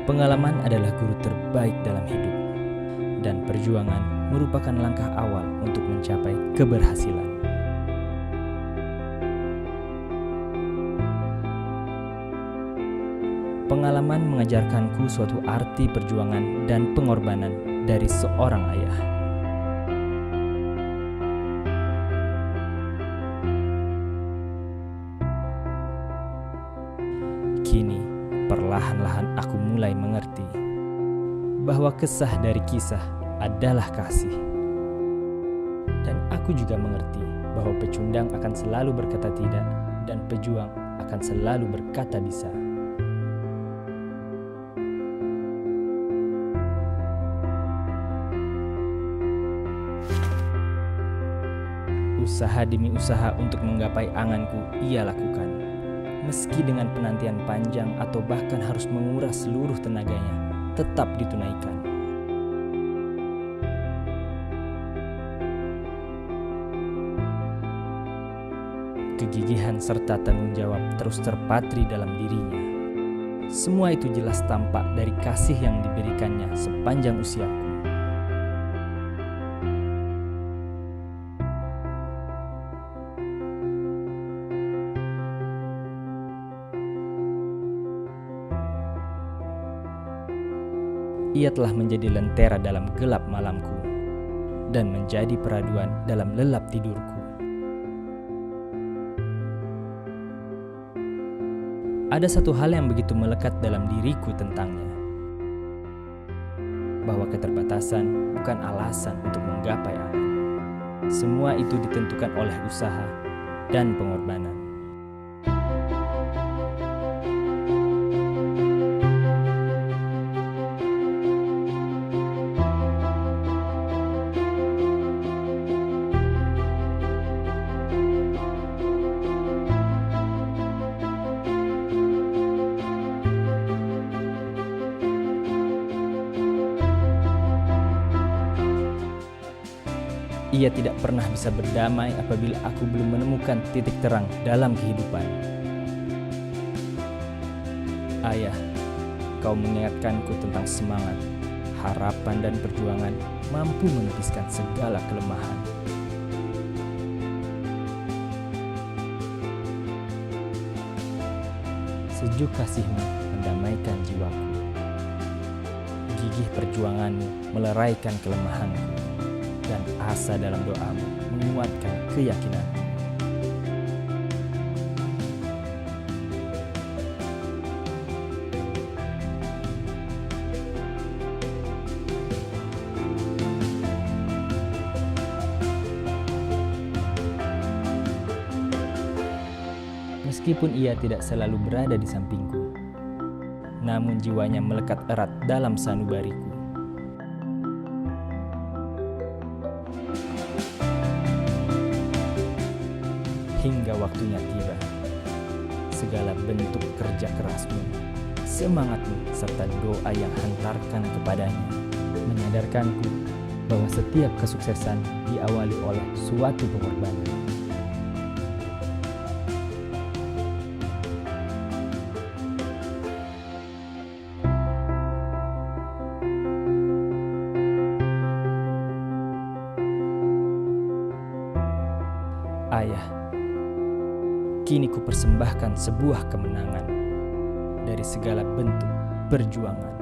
Pengalaman adalah guru terbaik dalam hidup, dan perjuangan merupakan langkah awal untuk mencapai keberhasilan. Pengalaman mengajarkanku suatu arti perjuangan dan pengorbanan dari seorang ayah. Kini, perlahan-lahan aku mulai mengerti bahwa kesah dari kisah adalah kasih. Dan aku juga mengerti bahwa pecundang akan selalu berkata tidak dan pejuang akan selalu berkata bisa. Usaha demi usaha untuk menggapai anganku ia lakukan. Meski dengan penantian panjang atau bahkan harus menguras seluruh tenaganya, tetap ditunaikan. Kegigihan serta tanggung jawab terus terpatri dalam dirinya. Semua itu jelas tampak dari kasih yang diberikannya sepanjang usiaku. Ia telah menjadi lentera dalam gelap malamku dan menjadi peraduan dalam lelap tidurku. Ada satu hal yang begitu melekat dalam diriku tentangnya, bahwa keterbatasan bukan alasan untuk menggapai angan. Semua itu ditentukan oleh usaha dan pengorbanan. Ia tidak pernah bisa berdamai apabila aku belum menemukan titik terang dalam kehidupan. Ayah, kau mengingatkanku tentang semangat, harapan dan perjuangan mampu menepiskan segala kelemahan. Sejuk kasihmu mendamaikan jiwaku. Gigih perjuanganmu meleraikan kelemahanku. Dan asa dalam doamu menguatkan keyakinanmu. Meskipun ia tidak selalu berada di sampingku, namun jiwanya melekat erat dalam sanubariku. Hingga waktunya tiba, segala bentuk kerja kerasmu, semangatmu, serta doa yang hantarkan kepadanya menyadarkanku bahwa setiap kesuksesan diawali oleh suatu pengorbanan. Ayah, kini ku persembahkan sebuah kemenangan dari segala bentuk perjuangan.